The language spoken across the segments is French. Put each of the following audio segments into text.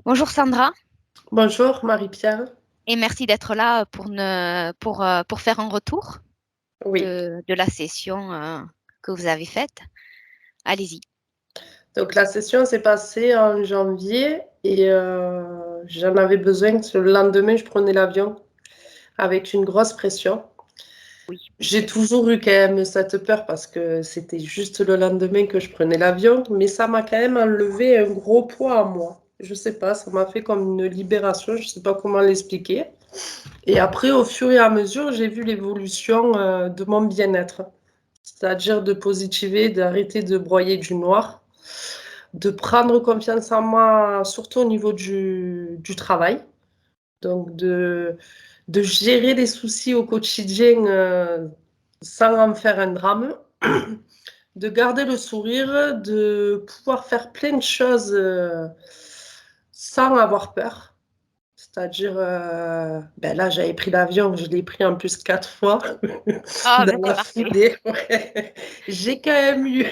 Bonjour Sandra, Bonjour Marie-Pierre. et merci d'être là pour faire un retour Oui, de la session que vous avez faite. Allez-y. donc la session s'est passée en janvier et j'en avais besoin parce que le lendemain, je prenais l'avion avec une grosse pression. Oui, J'ai toujours eu quand même cette peur parce que c'était juste le lendemain que je prenais l'avion, mais ça m'a quand même enlevé un gros poids à moi. Je sais pas, ça m'a fait comme une libération, je sais pas comment l'expliquer. Et après, au fur et à mesure, j'ai vu l'évolution de mon bien-être, c'est-à-dire de positiver, d'arrêter de broyer du noir, de prendre confiance en moi, surtout au niveau du travail. Donc, de gérer les soucis au quotidien sans en faire un drame, de garder le sourire, de pouvoir faire plein de choses sans avoir peur. C'est-à-dire, ben là, j'avais pris l'avion, je l'ai pris en plus 4 fois Ah, dans ben c'est la parfait. foulée. Ouais. J'ai quand même eu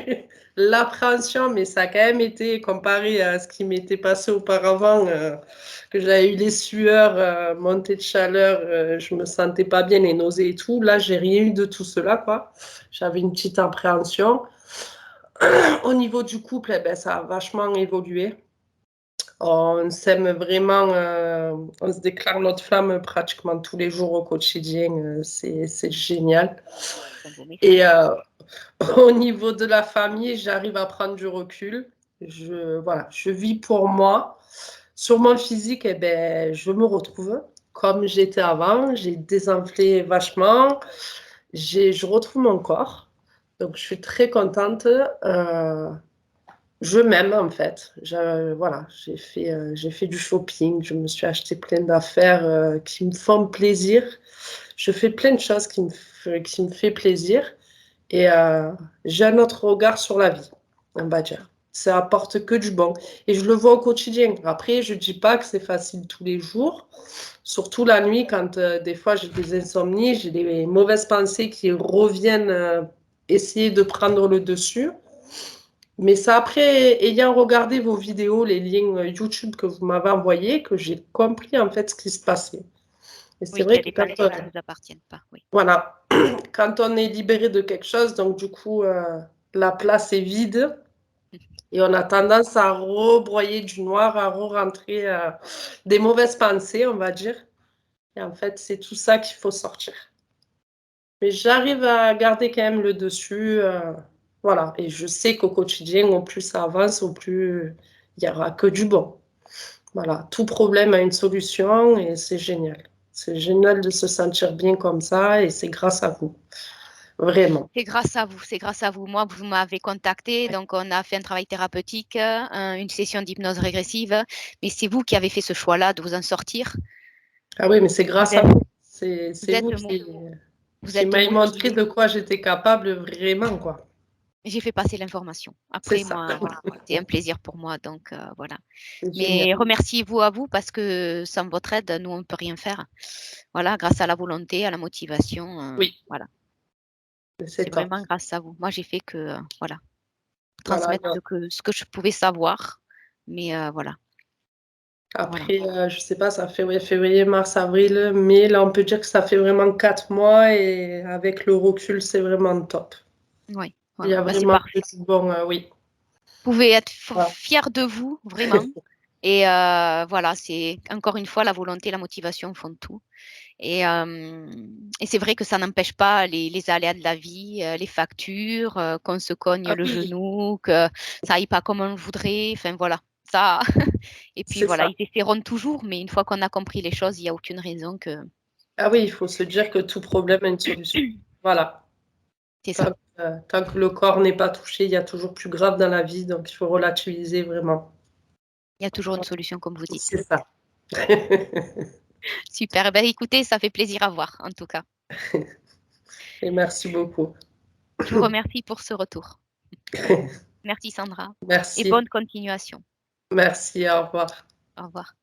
l'appréhension, mais ça a quand même été, comparé à ce qui m'était passé auparavant, que j'avais eu les sueurs, montées de chaleur, je me sentais pas bien, les nausées et tout. Là, j'ai rien eu de tout cela, quoi. J'avais une petite appréhension. Au niveau du couple, eh ben, ça a vachement évolué. On s'aime vraiment, on se déclare notre flamme pratiquement tous les jours au quotidien, c'est génial. C'est un beau Et message. au niveau de la famille, j'arrive à prendre du recul. Voilà, je vis pour moi. Sur mon physique, eh ben, je me retrouve comme j'étais avant. J'ai désenflé vachement. Je retrouve mon corps. Donc, je suis très contente. Je m'aime en fait. Voilà, j'ai fait du shopping, je me suis acheté plein d'affaires qui me font plaisir. Je fais plein de choses qui me fait plaisir et j'ai un autre regard sur la vie, on va dire. Ça apporte que du bon et je le vois au quotidien. Après, je dis pas que c'est facile tous les jours, surtout la nuit quand des fois j'ai des insomnies, j'ai des mauvaises pensées qui reviennent essayer de prendre le dessus. Mais c'est après, ayant regardé vos vidéos, les liens YouTube que vous m'avez envoyés, que j'ai compris en fait ce qui se passait. Et c'est Oui, qu'il y vrai a que des pensées qui ne vous appartiennent pas. Oui. voilà, quand on est libéré de quelque chose, donc du coup, la place est vide et on a tendance à rebroyer du noir, à re-rentrer des mauvaises pensées, on va dire. Et en fait, c'est tout ça qu'il faut sortir. Mais j'arrive à garder quand même le dessus. Voilà. Et je sais qu'au quotidien, au plus ça avance, au plus il n'y aura que du bon. Voilà. Tout problème a une solution et c'est génial. C'est génial de se sentir bien comme ça et c'est grâce à vous. Vraiment. C'est grâce à vous, c'est grâce à vous. Moi, vous m'avez contacté, donc on a fait un travail thérapeutique, une session d'hypnose régressive, mais c'est vous qui avez fait ce choix-là de vous en sortir. Ah oui, mais c'est Vous grâce à êtes, vous. vous C'est êtes, vous mo- vous qui êtes m'avez montré motivé. de quoi j'étais capable vraiment, quoi. J'ai fait passer l'information. C'est Après, ça. moi, voilà, c'est un plaisir pour moi, donc voilà. C'est génial. Mais remerciez-vous à vous parce que sans votre aide, nous, on ne peut rien faire. Voilà, grâce à la volonté, à la motivation, Oui, voilà, c'est c'est top. vraiment grâce à vous. Moi, j'ai fait que, voilà, Voilà. transmettre ce que je pouvais savoir. Mais voilà, voilà. Après, je sais pas, ça fait ouais, février, mars, avril, mai. Là, on peut dire que ça fait vraiment 4 mois et avec le recul, c'est vraiment top. Oui, ouais, Il y ouais. a Bah, c'est vraiment parfait. que du bon, oui. Vous pouvez être Voilà. fier de vous, vraiment. Et voilà, c'est encore une fois la volonté, la motivation font tout. Et, euh, et c'est vrai que ça n'empêche pas les aléas de la vie, les factures, qu'on se cogne Ah le oui, genou, que ça aille pas comme on le voudrait. Enfin voilà, ça. Et puis c'est voilà, ça. ils essaieront toujours, mais une fois qu'on a compris les choses, il n'y a aucune raison que. Ah oui, il faut se dire que tout problème a une solution. Voilà. C'est ça. Tant que le corps n'est pas touché, il y a toujours plus grave dans la vie, donc il faut relativiser vraiment. Il y a toujours une solution, comme vous dites. C'est ça. Super. Eh ben, écoutez, ça fait plaisir à voir, en tout cas. Et merci beaucoup. Je vous remercie pour ce retour. Merci Sandra. Et Merci. bonne continuation. Merci, au revoir. Au revoir.